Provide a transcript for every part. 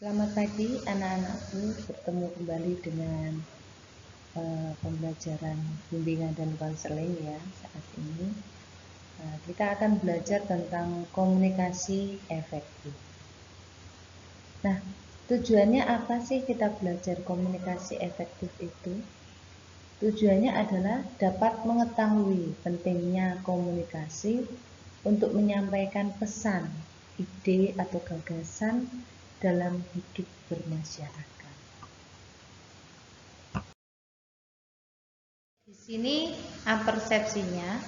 Selamat pagi anak-anakku, bertemu kembali dengan pembelajaran bimbingan dan konseling ya saat ini. Kita akan belajar tentang komunikasi efektif. Nah, tujuannya apa sih kita belajar komunikasi efektif itu? Tujuannya adalah dapat mengetahui pentingnya komunikasi untuk menyampaikan pesan, ide atau gagasan dalam hidup bermasyarakat. Di sini persepsinya,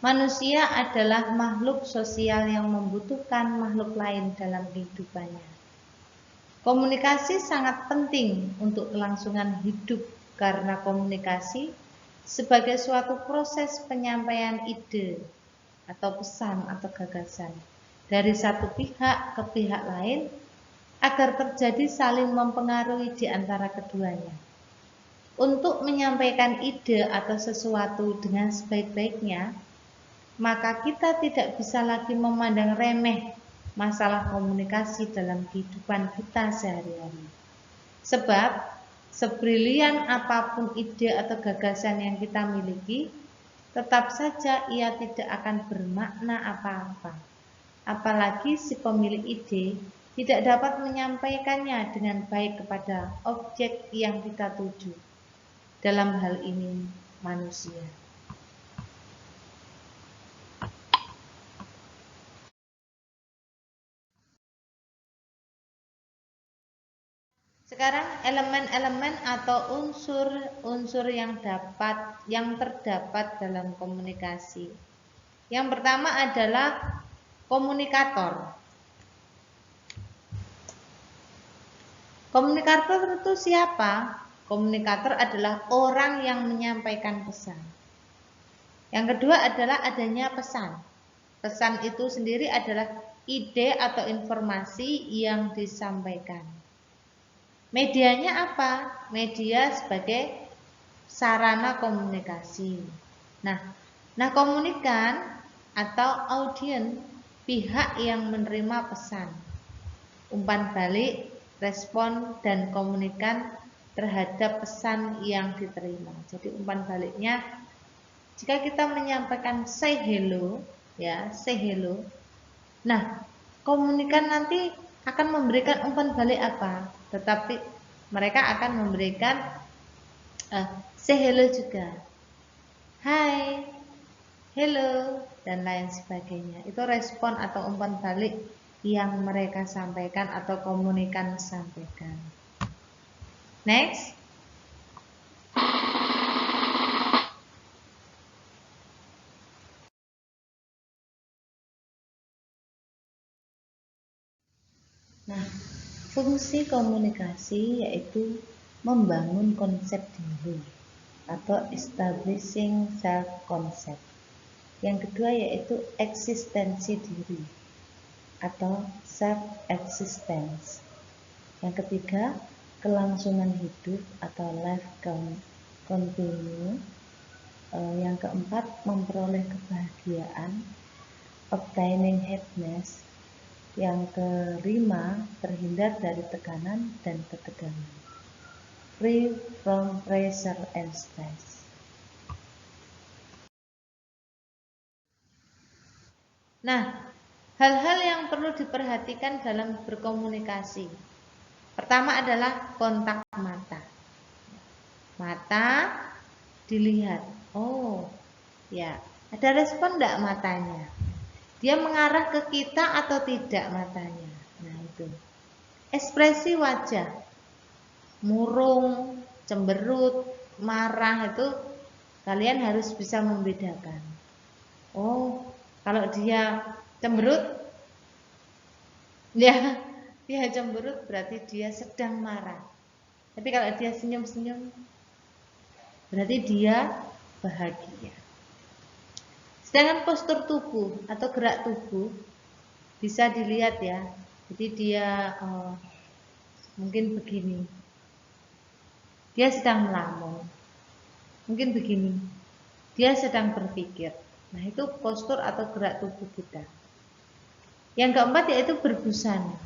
manusia adalah makhluk sosial yang membutuhkan makhluk lain dalam kehidupannya. Komunikasi sangat penting untuk kelangsungan hidup karena komunikasi sebagai suatu proses penyampaian ide atau pesan atau gagasan dari satu pihak ke pihak lain agar terjadi saling mempengaruhi di antara keduanya. Untuk menyampaikan ide atau sesuatu dengan sebaik-baiknya, maka kita tidak bisa lagi memandang remeh masalah komunikasi dalam kehidupan kita sehari-hari. Sebab, sebrilian apapun ide atau gagasan yang kita miliki, tetap saja ia tidak akan bermakna apa-apa. Apalagi si pemilik ide tidak dapat menyampaikannya dengan baik kepada objek yang kita tuju. Dalam hal ini manusia. Sekarang elemen-elemen atau unsur-unsur yang terdapat dalam komunikasi. Yang pertama adalah komunikator. Komunikator itu siapa? Komunikator adalah orang yang menyampaikan pesan. Yang kedua adalah adanya pesan. Pesan itu sendiri adalah ide atau informasi yang disampaikan. Medianya apa? Media sebagai sarana komunikasi. Nah komunikan atau audien, pihak yang menerima pesan, umpan balik, respon dan komunikan terhadap pesan yang diterima. Jadi umpan baliknya, jika kita menyampaikan say hello, ya say hello. Nah, komunikan nanti akan memberikan umpan balik apa? Tetapi mereka akan memberikan say hello juga, hai, hello, dan lain sebagainya. Itu respon atau umpan balik yang mereka sampaikan atau komunikan sampaikan. Next. Nah, fungsi komunikasi yaitu membangun konsep diri atau establishing self concept. Yang kedua yaitu eksistensi diri atau self existence. Yang ketiga, kelangsungan hidup atau life continue. Yang keempat, memperoleh kebahagiaan, obtaining happiness. Yang kelima, terhindar dari tekanan dan ketegangan, free from pressure and stress. Nah, hal-hal yang perlu diperhatikan dalam berkomunikasi. Pertama adalah kontak mata. Mata dilihat. Oh, ya, ada respon enggak matanya? Dia mengarah ke kita atau tidak matanya? Nah, itu. Ekspresi wajah. Murung, cemberut, marah itu kalian harus bisa membedakan. Oh, kalau dia cemberut, ya, dia cemberut berarti dia sedang marah. Tapi kalau dia senyum-senyum, berarti dia bahagia. Sedangkan postur tubuh atau gerak tubuh bisa dilihat ya. Jadi dia mungkin begini. Dia sedang melamun. Mungkin begini. Dia sedang berpikir. Nah, itu postur atau gerak tubuh kita. Yang keempat yaitu berbusana.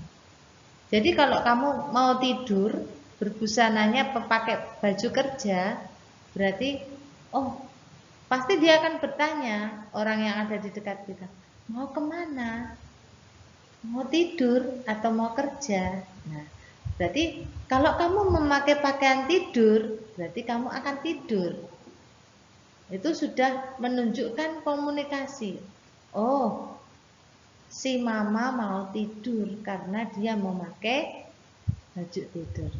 Jadi kalau kamu mau tidur, berbusananya pakai baju kerja, berarti oh pasti dia akan bertanya orang yang ada di dekat kita, mau kemana? Mau tidur atau mau kerja? Nah, berarti kalau kamu memakai pakaian tidur, berarti kamu akan tidur. Itu sudah menunjukkan komunikasi. Oh, si mama mau tidur karena dia memakai baju tidur.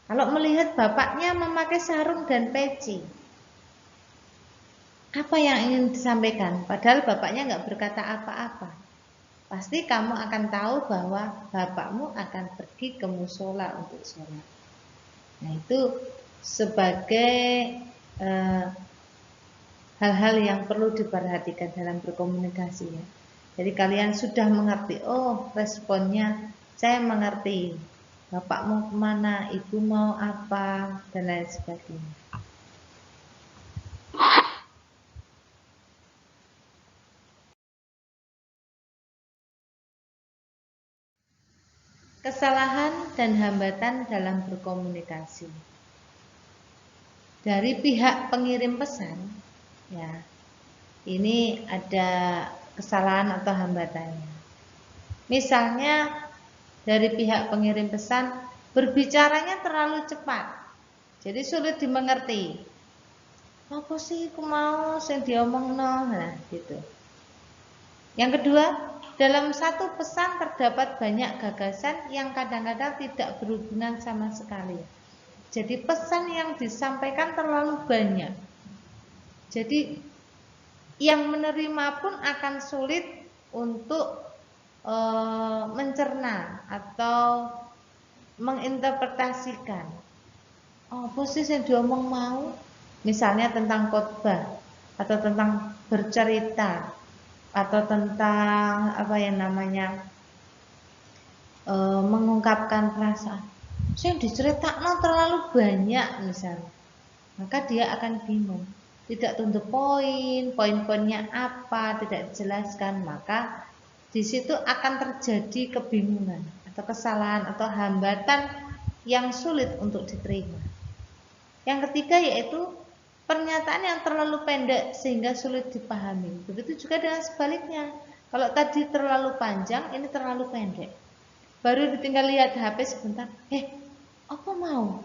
Kalau melihat bapaknya memakai sarung dan peci, apa yang ingin disampaikan? Padahal bapaknya nggak berkata apa-apa. Pasti kamu akan tahu bahwa bapakmu akan pergi ke musola untuk sholat. Nah itu sebagai hal-hal yang perlu diperhatikan dalam berkomunikasi ya. Jadi kalian sudah mengerti, oh responnya saya mengerti. Bapak mau kemana, ibu mau apa, dan lain sebagainya. Kesalahan dan hambatan dalam berkomunikasi. Dari pihak pengirim pesan, ya, ini ada kesalahan atau hambatannya. Misalnya dari pihak pengirim pesan berbicaranya terlalu cepat, jadi sulit dimengerti. Apa sih aku mau sing diomongno, nah gitu. Yang kedua, dalam satu pesan terdapat banyak gagasan yang kadang-kadang tidak berhubungan sama sekali. Jadi pesan yang disampaikan terlalu banyak. Jadi yang menerima pun akan sulit untuk mencerna atau menginterpretasikan. Oh, apa sih yang diomong mau? Misalnya tentang khotbah atau tentang bercerita atau tentang apa yang namanya mengungkapkan perasaan. Yang diceritakan terlalu banyak misalnya, maka dia akan bingung. Tidak to the point, poin-poinnya apa, tidak dijelaskan, maka di situ akan terjadi kebingungan atau kesalahan atau hambatan yang sulit untuk diterima. Yang ketiga yaitu pernyataan yang terlalu pendek sehingga sulit dipahami. Begitu juga dengan sebaliknya. Kalau tadi terlalu panjang, ini terlalu pendek. Baru ditinggal lihat HP sebentar, apa mau?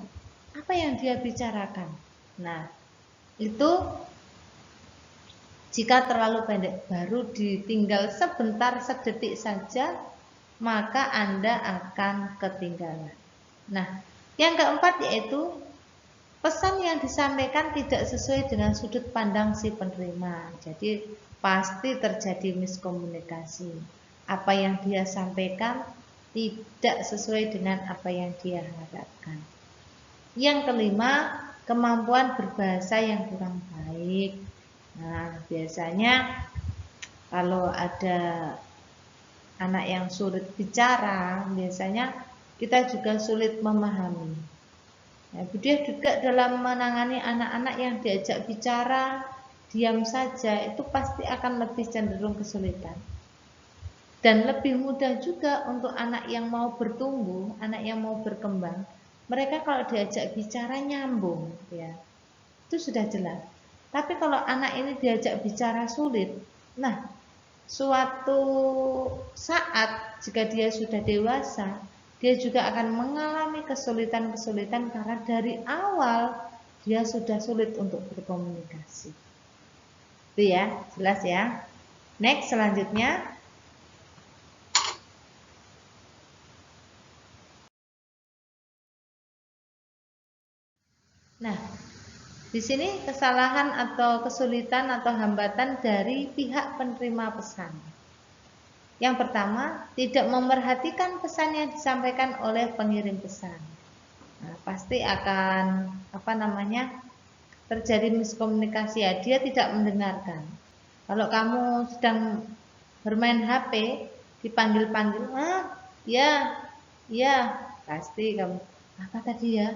Apa yang dia bicarakan? Nah, itu jika terlalu pendek, baru ditinggal sebentar, sedetik saja, maka Anda akan ketinggalan. Nah, yang keempat yaitu pesan yang disampaikan tidak sesuai dengan sudut pandang si penerima. Jadi pasti terjadi miskomunikasi. Apa yang dia sampaikan tidak sesuai dengan apa yang dia harapkan. Yang kelima, kemampuan berbahasa yang kurang baik. Nah, biasanya kalau ada anak yang sulit bicara, biasanya kita juga sulit memahami. Nah, dia juga dalam menangani anak-anak yang diajak bicara diam saja, itu pasti akan lebih cenderung kesulitan. Dan lebih mudah juga untuk anak yang mau bertumbuh, anak yang mau berkembang. Mereka kalau diajak bicara nyambung, ya, itu sudah jelas. Tapi kalau anak ini diajak bicara sulit, nah, suatu saat jika dia sudah dewasa, dia juga akan mengalami kesulitan-kesulitan karena dari awal dia sudah sulit untuk berkomunikasi. Itu ya, jelas ya. Next, selanjutnya. Nah, di sini kesalahan atau kesulitan atau hambatan dari pihak penerima pesan. Yang pertama, tidak memerhatikan pesan yang disampaikan oleh pengirim pesan. Nah, pasti akan terjadi miskomunikasi ya, dia tidak mendengarkan. Kalau kamu sedang bermain HP, dipanggil-panggil, ya, ya, pasti kamu apa tadi ya?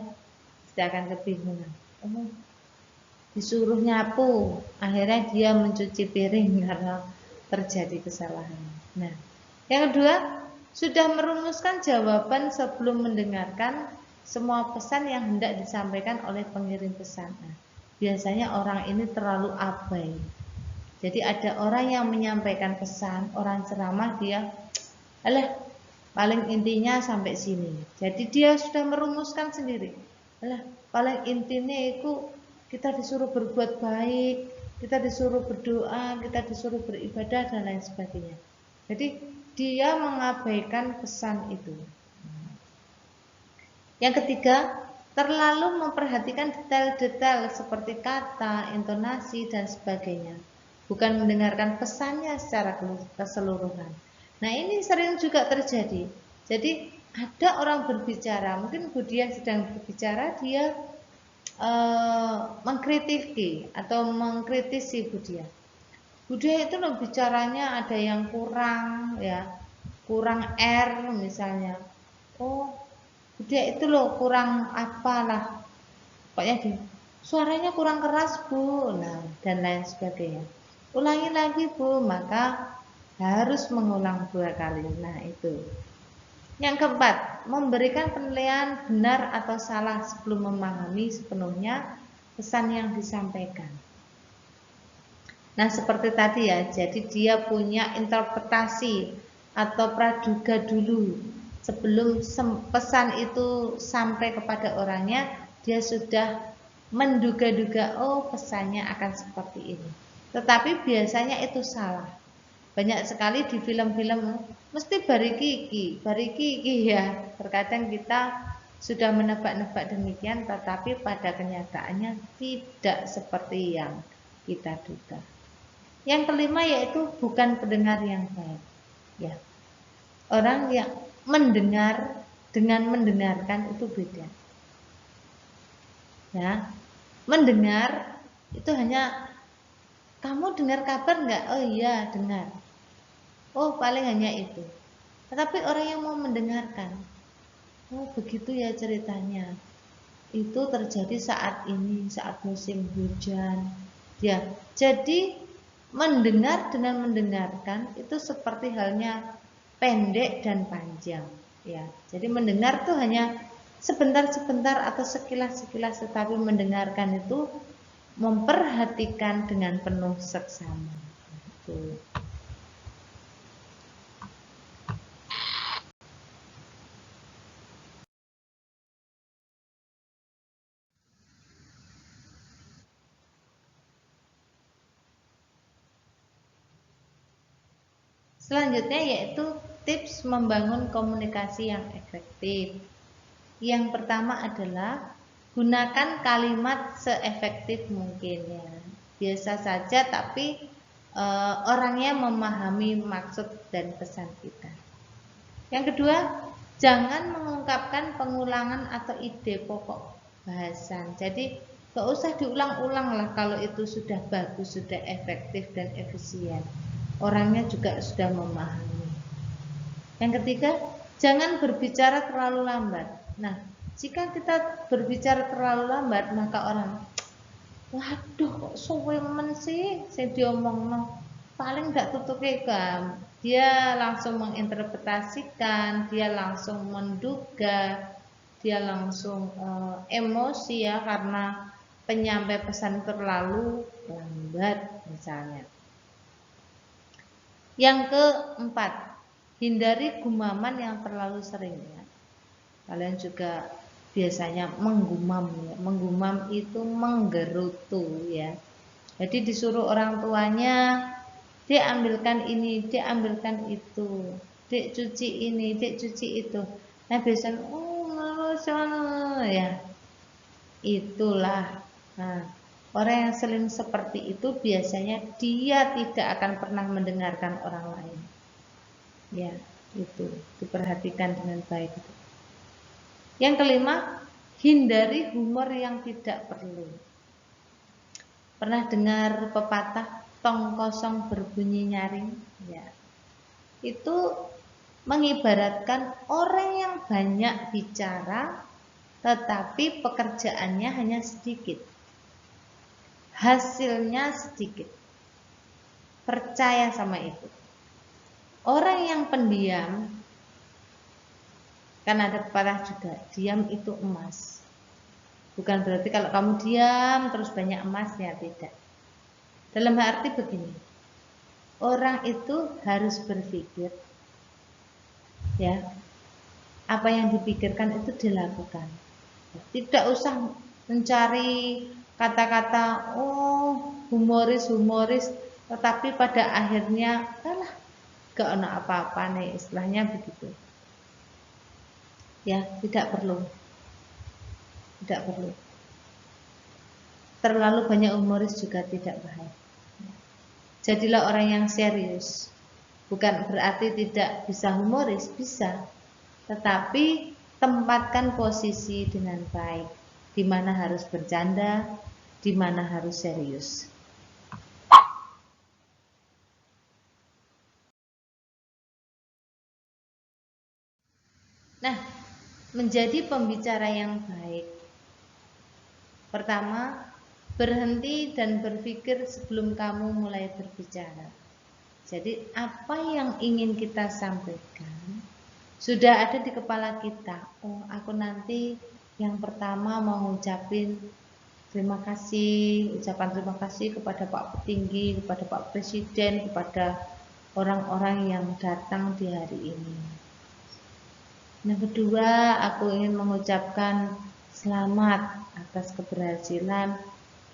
Pasti akan kebingungan. Disuruh nyapu, akhirnya dia mencuci piring karena terjadi kesalahan. Nah, yang kedua, sudah merumuskan jawaban sebelum mendengarkan semua pesan yang hendak disampaikan oleh pengirim pesan. Nah, biasanya orang ini terlalu abai. Jadi ada orang yang menyampaikan pesan, orang ceramah, dia alah paling intinya sampai sini. Jadi dia sudah merumuskan sendiri. Alah paling intinya itu kita disuruh berbuat baik, kita disuruh berdoa, kita disuruh beribadah dan lain sebagainya. Jadi dia mengabaikan pesan itu. Yang ketiga, terlalu memperhatikan detail-detail seperti kata, intonasi dan sebagainya, bukan mendengarkan pesannya secara keseluruhan. Nah, ini sering juga terjadi. Jadi ada orang berbicara, mungkin Budia sedang berbicara, dia mengkritiki atau mengkritisi Budia. Budia itu loh bicaranya ada yang kurang, ya, kurang R misalnya. Oh, Budia itu loh kurang apalah, pokoknya dia suaranya kurang keras Bu, nah dan lain sebagainya. Ulangi lagi Bu, maka harus mengulang 2 kali. Nah itu. Yang keempat, memberikan penilaian benar atau salah sebelum memahami sepenuhnya pesan yang disampaikan. Nah seperti tadi ya, jadi dia punya interpretasi atau praduga dulu. Sebelum pesan itu sampai kepada orangnya, dia sudah menduga-duga, oh pesannya akan seperti ini. Tetapi biasanya itu salah. Banyak sekali di film-film mesti bariki ya. Terkadang kita sudah menebak-nebak demikian, tetapi pada kenyataannya tidak seperti yang kita duga. Yang kelima yaitu bukan pendengar yang baik. Ya, orang yang mendengar dengan mendengarkan itu beda. Ya, mendengar itu hanya kamu dengar kabar enggak? Oh iya dengar. Oh paling hanya itu. Tetapi orang yang mau mendengarkan, oh begitu ya ceritanya. Itu terjadi saat ini, saat musim hujan. Ya, jadi mendengar dengan mendengarkan itu seperti halnya pendek dan panjang. Ya, jadi mendengar tuh hanya sebentar-sebentar atau sekilas-sekilas, tetapi mendengarkan itu memperhatikan dengan penuh seksama. Gitu. Selanjutnya yaitu tips membangun komunikasi yang efektif. Yang pertama adalah gunakan kalimat seefektif mungkin ya. Biasa saja tapi orangnya memahami maksud dan pesan kita. Yang kedua, jangan mengungkapkan pengulangan atau ide pokok bahasan. Jadi gak usah diulang-ulang lah kalau itu sudah bagus, sudah efektif dan efisien. Orangnya juga sudah memahami. Yang ketiga, jangan berbicara terlalu lambat. Nah, jika kita berbicara terlalu lambat, maka orang, waduh kok suwe men sih, saya diomongno. Paling gak tutuke kan. Dia langsung menginterpretasikan, dia langsung menduga, dia langsung emosi ya karena penyampai pesan terlalu lambat misalnya. Yang keempat, hindari gumaman yang terlalu sering ya. Kalian juga biasanya menggumam ya. Menggumam itu menggerutu ya. Jadi disuruh orang tuanya, "Dek ambilkan ini, dek ambilkan itu, dek cuci ini, dek cuci itu." Nah biasanya ya. Itulah. Nah, orang yang sering seperti itu biasanya dia tidak akan pernah mendengarkan orang lain. Ya, itu diperhatikan dengan baik. Yang kelima, hindari humor yang tidak perlu. Pernah dengar pepatah tong kosong berbunyi nyaring? Ya. Itu mengibaratkan orang yang banyak bicara tetapi pekerjaannya hanya sedikit. Hasilnya sedikit. Percaya sama itu. Orang yang pendiam Kan ada pepatah juga, diam itu emas. Bukan berarti kalau kamu diam terus banyak emasnya, tidak. Dalam arti begini, orang itu harus berpikir, ya, apa yang dipikirkan itu dilakukan. Tidak usah mencari kata-kata humoris, tetapi pada akhirnya kalah gak ono apa-apa nih, istilahnya begitu. Ya, tidak perlu. Terlalu banyak humoris juga tidak baik. Jadilah orang yang serius. Bukan berarti tidak bisa humoris, bisa. Tetapi tempatkan posisi dengan baik. Di mana harus bercanda, di mana harus serius. Nah, menjadi pembicara yang baik. Pertama, berhenti dan berpikir sebelum kamu mulai berbicara. Jadi apa yang ingin kita sampaikan sudah ada di kepala kita. Oh, aku nanti yang pertama mau ngucapin terima kasih, ucapan terima kasih kepada Pak Petinggi, kepada Pak Presiden, kepada orang-orang yang datang di hari ini. Yang kedua, aku ingin mengucapkan selamat atas keberhasilan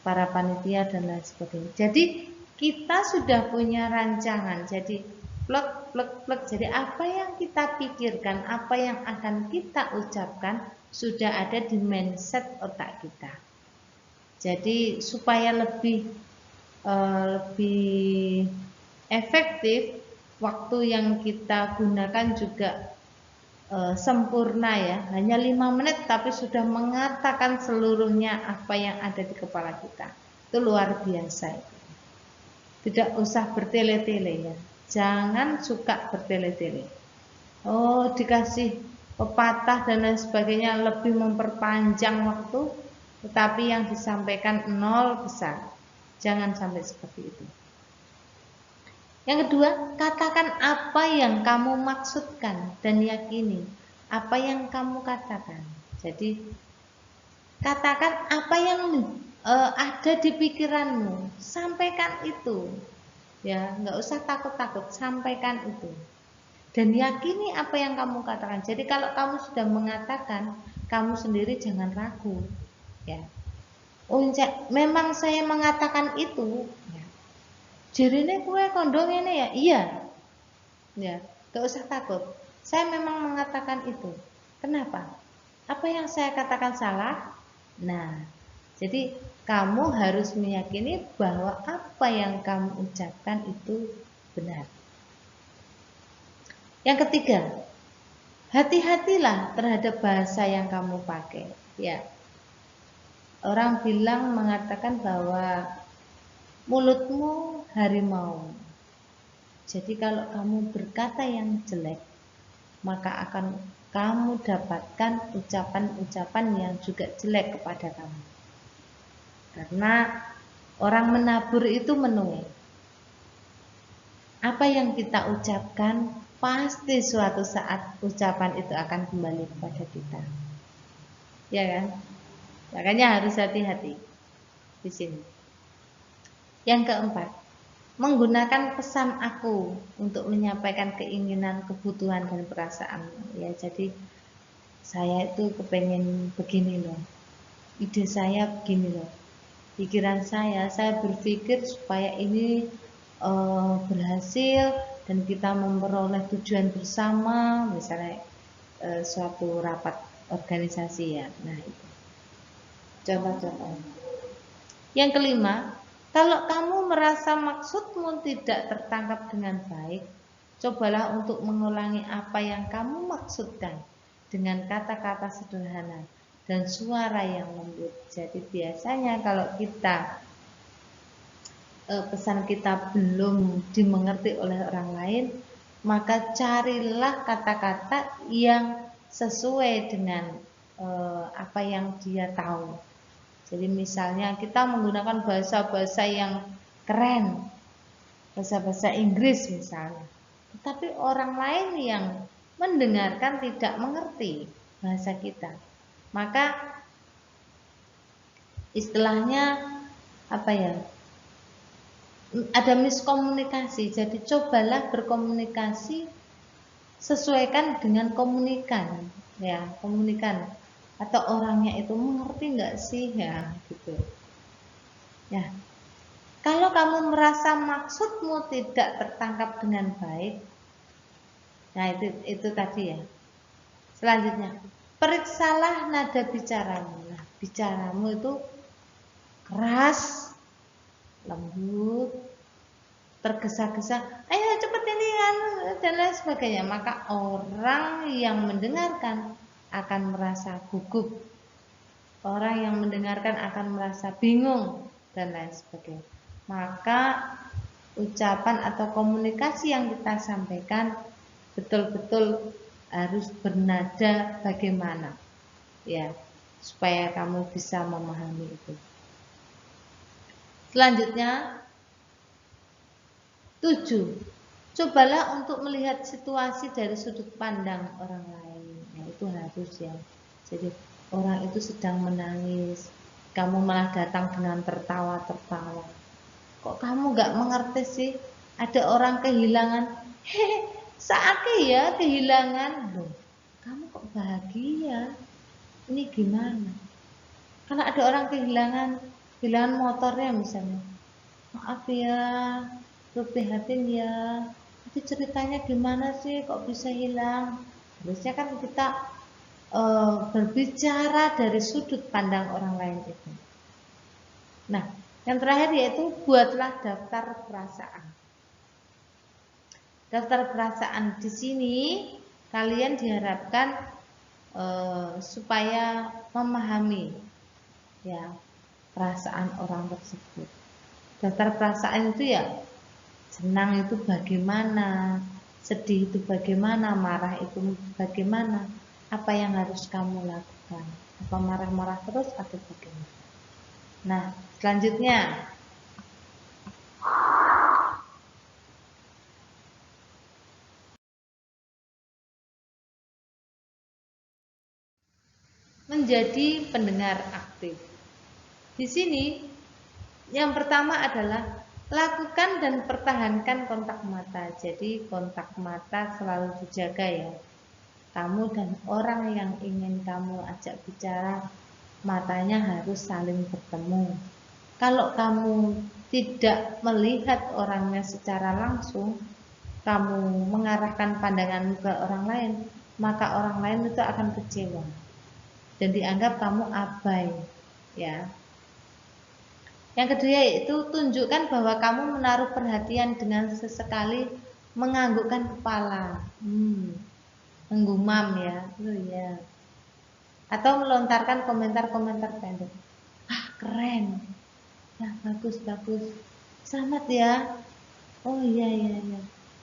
para panitia dan lain sebagainya. Jadi kita sudah punya rancangan. Jadi plek. Jadi apa yang kita pikirkan, apa yang akan kita ucapkan sudah ada di mindset otak kita. Jadi supaya lebih efektif, waktu yang kita gunakan juga sempurna ya. Hanya 5 menit tapi sudah mengatakan seluruhnya apa yang ada di kepala kita. Itu luar biasa itu. Tidak usah bertele-tele ya. Jangan suka bertele-tele. Oh, dikasih pepatah dan lain sebagainya lebih memperpanjang waktu, tetapi yang disampaikan nol besar. Jangan sampai seperti itu. Yang kedua, katakan apa yang kamu maksudkan dan yakini apa yang kamu katakan. Jadi katakan apa yang ada di pikiranmu, sampaikan itu. Ya, nggak usah takut-takut, sampaikan itu. Dan yakini apa yang kamu katakan. Jadi kalau kamu sudah mengatakan, kamu sendiri jangan ragu. Ya. Oh, memang saya mengatakan itu. Ya. Jirine kue kondong ini ya, iya. Ya, nggak usah takut. Saya memang mengatakan itu. Kenapa? Apa yang saya katakan salah? Nah, jadi kamu harus meyakini bahwa apa yang kamu ucapkan itu benar. Yang ketiga, hati-hatilah terhadap bahasa yang kamu pakai. Ya, orang bilang mengatakan bahwa mulutmu harimau. Jadi kalau kamu berkata yang jelek, maka akan kamu dapatkan ucapan-ucapan yang juga jelek kepada kamu. Karena orang menabur itu menuai. Apa yang kita ucapkan pasti suatu saat ucapan itu akan kembali kepada kita. Ya kan? Makanya harus hati-hati di sini. Yang keempat, menggunakan pesan aku untuk menyampaikan keinginan, kebutuhan dan perasaan. Ya, jadi saya itu kepengen begini loh. Ide saya begini loh. Pikiran saya berpikir supaya ini berhasil dan kita memperoleh tujuan bersama, misalnya suatu rapat organisasi ya. Nah, itu contoh-contoh. Yang kelima, kalau kamu merasa maksudmu tidak tertangkap dengan baik, cobalah untuk mengulangi apa yang kamu maksudkan dengan kata-kata sederhana dan suara yang lembut. Jadi biasanya kalau kita pesan kita belum dimengerti oleh orang lain, maka carilah kata-kata yang sesuai dengan apa yang dia tahu. Jadi misalnya kita menggunakan bahasa-bahasa yang keren, bahasa-bahasa Inggris misalnya, tetapi orang lain yang mendengarkan, tidak mengerti bahasa kita. Maka istilahnya apa ya? Ada miskomunikasi. Jadi cobalah berkomunikasi, sesuaikan dengan komunikan, ya, komunikan. Atau orangnya itu mengerti nggak sih, ya, gitu. Ya, kalau kamu merasa maksudmu tidak tertangkap dengan baik, nah itu tadi ya. Selanjutnya, periksalah nada bicaramu. Nah, bicaramu itu keras, lembut, tergesa-gesa, ayo cepet ini kan, dan lain sebagainya. Maka orang yang mendengarkan akan merasa gugup, orang yang mendengarkan akan merasa bingung, dan lain sebagainya. Maka ucapan atau komunikasi yang kita sampaikan betul-betul harus bernada bagaimana, ya, supaya kamu bisa memahami itu. Selanjutnya 7. Cobalah untuk melihat situasi dari sudut pandang orang lain. Nah, itu harus ya. Jadi orang itu sedang menangis, kamu malah datang dengan tertawa-tertawa. Kok kamu gak mengerti sih? Ada orang kehilangan, hehe, saatnya ya kehilangan. Loh, kamu kok bahagia? Ini gimana? Kalau ada orang kehilangan motornya misalnya, maaf ya, prihatin ya, itu ceritanya gimana sih kok bisa hilang? Harusnya kan kita berbicara dari sudut pandang orang lain itu. Nah, yang terakhir yaitu buatlah daftar perasaan. Daftar perasaan di sini kalian diharapkan supaya memahami, ya, perasaan orang tersebut. Daftar perasaan itu ya, senang itu bagaimana, sedih itu bagaimana, marah itu bagaimana, apa yang harus kamu lakukan, apa marah-marah terus atau bagaimana. Nah, selanjutnya menjadi pendengar aktif. Di sini yang pertama adalah lakukan dan pertahankan kontak mata. Jadi kontak mata selalu dijaga ya. Kamu dan orang yang ingin kamu ajak bicara, matanya harus saling bertemu. Kalau kamu tidak melihat orangnya secara langsung, kamu mengarahkan pandangan ke orang lain, maka orang lain itu akan kecewa dan dianggap kamu abai, ya. Yang kedua yaitu tunjukkan bahwa kamu menaruh perhatian dengan sesekali menganggukkan kepala, menggumam ya, ya. Atau melontarkan komentar-komentar pendek. Ah, keren. Ya, bagus, selamat ya. Oh iya,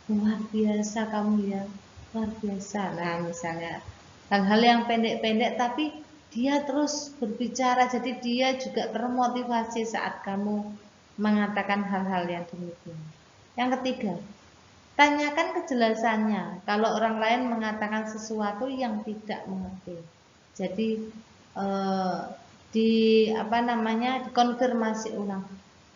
luar biasa kamu ya, luar biasa. Nah, misalnya hal-hal yang pendek-pendek tapi dia terus berbicara, jadi dia juga termotivasi saat kamu mengatakan hal-hal yang demikian. Yang ketiga, tanyakan kejelasannya kalau orang lain mengatakan sesuatu yang tidak mengerti. Jadi dikonfirmasi ulang.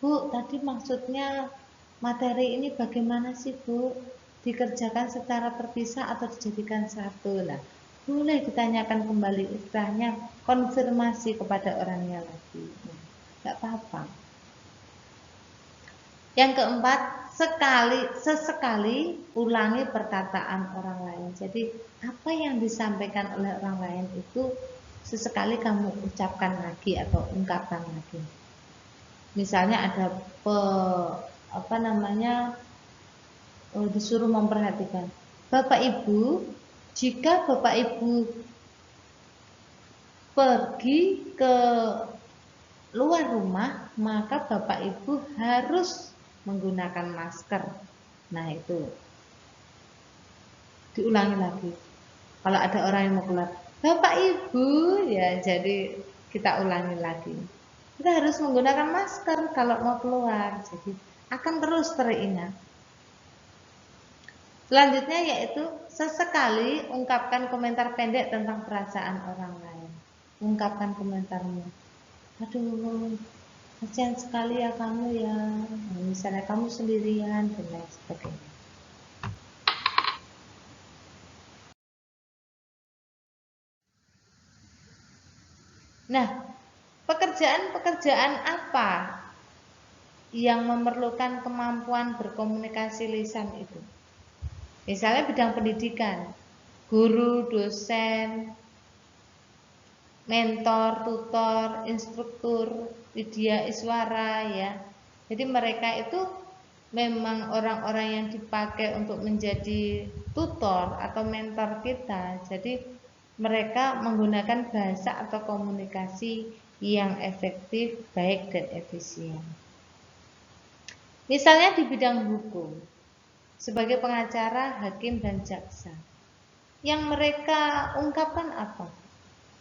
Bu, tadi maksudnya materi ini bagaimana sih, Bu? Dikerjakan secara terpisah atau dijadikan satu? Lah, boleh ditanyakan kembali, istilahnya konfirmasi kepada orangnya lagi. Enggak apa-apa. Yang keempat, sesekali ulangi perkataan orang lain. Jadi apa yang disampaikan oleh orang lain itu sesekali kamu ucapkan lagi atau ungkapkan lagi. Misalnya ada disuruh memperhatikan. Bapak Ibu, jika Bapak Ibu pergi ke luar rumah, maka Bapak Ibu harus menggunakan masker. Nah, itu diulangi lagi. Kalau ada orang yang mau keluar, Bapak Ibu, ya, jadi kita ulangi lagi. Kita harus menggunakan masker kalau mau keluar. Jadi akan terus teringat. Selanjutnya yaitu sesekali ungkapkan komentar pendek tentang perasaan orang lain. Ungkapkan komentarmu. Aduh, kasihan sekali ya kamu ya. Misalnya kamu sendirian dan lain sebagainya. Nah, pekerjaan-pekerjaan apa yang memerlukan kemampuan berkomunikasi lisan itu? Misalnya bidang pendidikan, guru, dosen, mentor, tutor, instruktur, widya iswara ya. Jadi mereka itu memang orang-orang yang dipakai untuk menjadi tutor atau mentor kita. Jadi mereka menggunakan bahasa atau komunikasi yang efektif, baik dan efisien. Misalnya di bidang hukum, sebagai pengacara, hakim dan jaksa, yang mereka ungkapkan apa?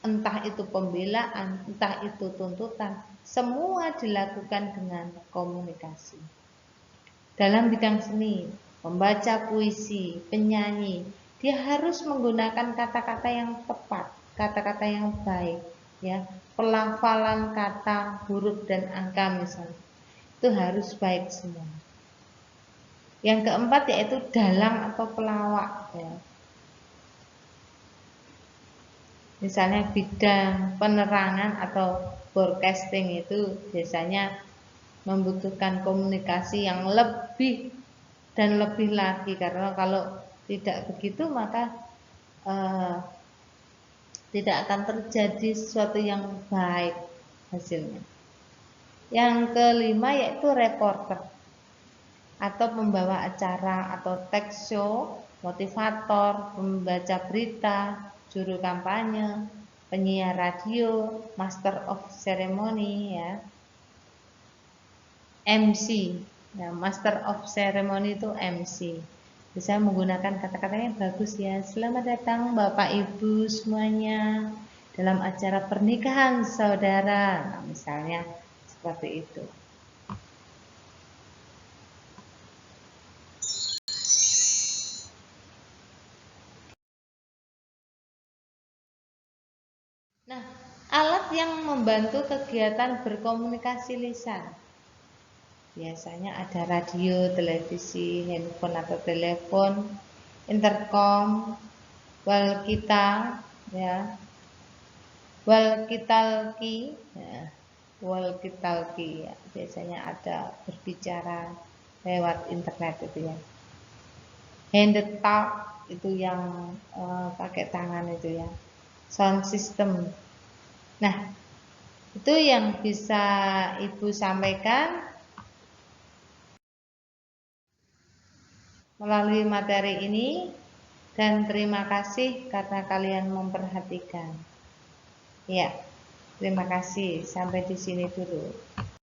Entah itu pembelaan, entah itu tuntutan, semua dilakukan dengan komunikasi. Dalam bidang seni, pembaca puisi, penyanyi, dia harus menggunakan kata-kata yang tepat, kata-kata yang baik, ya, pelafalan kata, huruf dan angka misalnya, itu harus baik semua. Yang keempat yaitu dalang atau pelawak, ya. Misalnya bidang penerangan atau broadcasting itu biasanya membutuhkan komunikasi yang lebih dan lebih lagi, karena kalau tidak begitu maka tidak akan terjadi sesuatu yang baik hasilnya. Yang kelima yaitu reporter atau pembawa acara atau talk show, motivator, pembaca berita, juru kampanye, penyiar radio, master of ceremony ya, MC ya, master of ceremony itu MC. Bisa menggunakan kata-kata yang bagus ya. Selamat datang Bapak Ibu semuanya dalam acara pernikahan saudara. Nah, misalnya seperti itu. Nah, alat yang membantu kegiatan berkomunikasi lisan. Biasanya ada radio, televisi, handphone atau telepon, intercom, walkie-talkie ya. Walkie-talkie ya. Walkie-talkie ya. Biasanya ada berbicara lewat internet itu ya. Handed talk itu yang pakai tangan itu ya. Sound system. Nah, itu yang bisa Ibu sampaikan melalui materi ini, dan terima kasih karena kalian memperhatikan. Ya, terima kasih. Sampai di sini dulu.